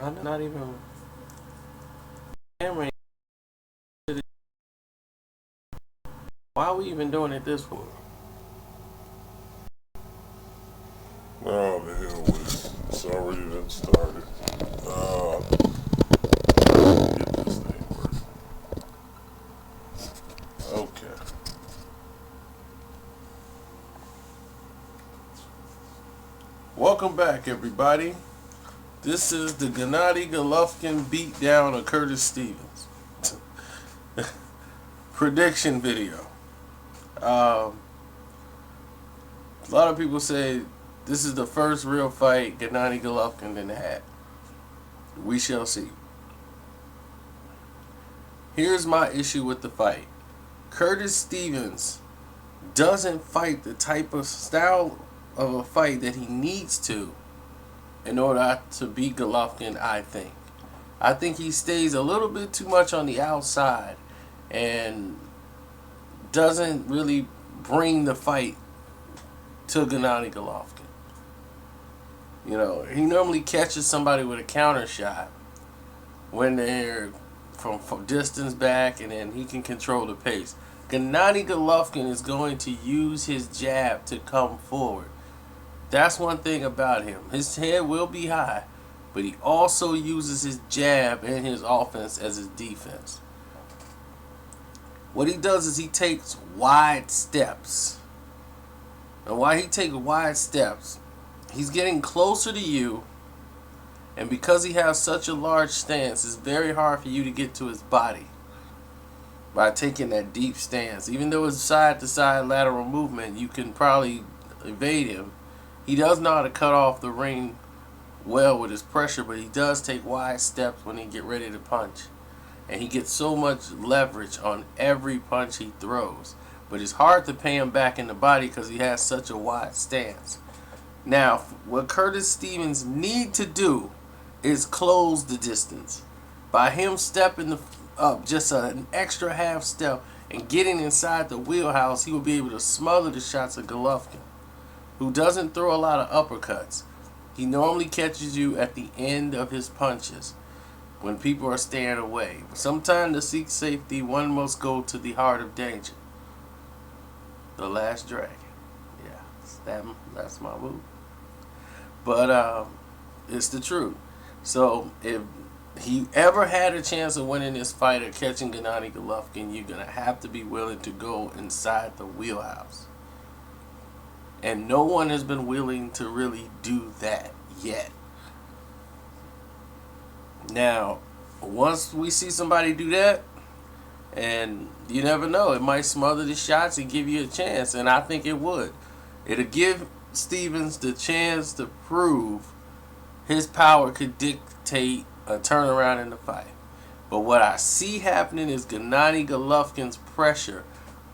I'm not even hammering. Why are we even doing it this way? Oh, the hell with it. It's already done started. Get this thing working. Okay. Welcome back, everybody. This is the Gennady Golovkin beatdown of Curtis Stevens. Prediction video. A lot of people say this is the first real fight Gennady Golovkin didn't have. We shall see. Here's my issue with the fight. Curtis Stevens doesn't fight the type of style of a fight that he needs to in order to beat Golovkin, I think. I think he stays a little bit too much on the outside and doesn't really bring the fight to Gennady Golovkin. You know, he normally catches somebody with a counter shot when they're from distance back, and then he can control the pace. Gennady Golovkin is going to use his jab to come forward. That's one thing about him. His head will be high, but he also uses his jab and his offense as his defense. What he does is he takes wide steps. And while he takes wide steps, he's getting closer to you, and because he has such a large stance, it's very hard for you to get to his body by taking that deep stance. Even though it's side-to-side lateral movement, you can probably evade him. He does know how to cut off the ring well with his pressure, but he does take wide steps when he get ready to punch. And he gets so much leverage on every punch he throws. But it's hard to pay him back in the body because he has such a wide stance. Now, what Curtis Stevens need to do is close the distance. By him stepping up just an extra half step and getting inside the wheelhouse, he will be able to smother the shots of Golovkin, who doesn't throw a lot of uppercuts. He normally catches you at the end of his punches when people are staying away. But sometimes to seek safety, one must go to the heart of danger. The Last Dragon. Yeah, that's my move. But it's the truth. So if he ever had a chance of winning this fight or catching Gennady Golovkin, you're going to have to be willing to go inside the wheelhouse. And no one has been willing to really do that yet. Now, once we see somebody do that, and you never know, it might smother the shots and give you a chance, and I think it would. It'll give Stevens the chance to prove his power could dictate a turnaround in the fight. But what I see happening is Gennady Golovkin's pressure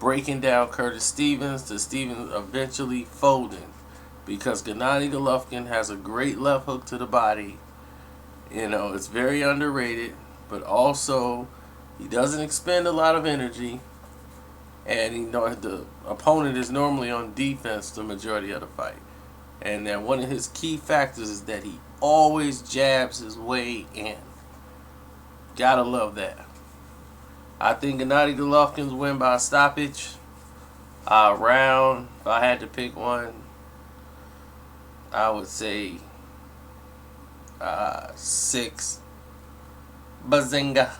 breaking down Curtis Stevens to Stevens eventually folding, because Gennady Golovkin has a great left hook to the body. You know, it's very underrated, but also he doesn't expend a lot of energy, and you know the opponent is normally on defense the majority of the fight. And then one of his key factors is that he always jabs his way in. Gotta love that. I think Gennady Golovkin's win by stoppage. Round, if I had to pick one, I would say 6. Bazinga.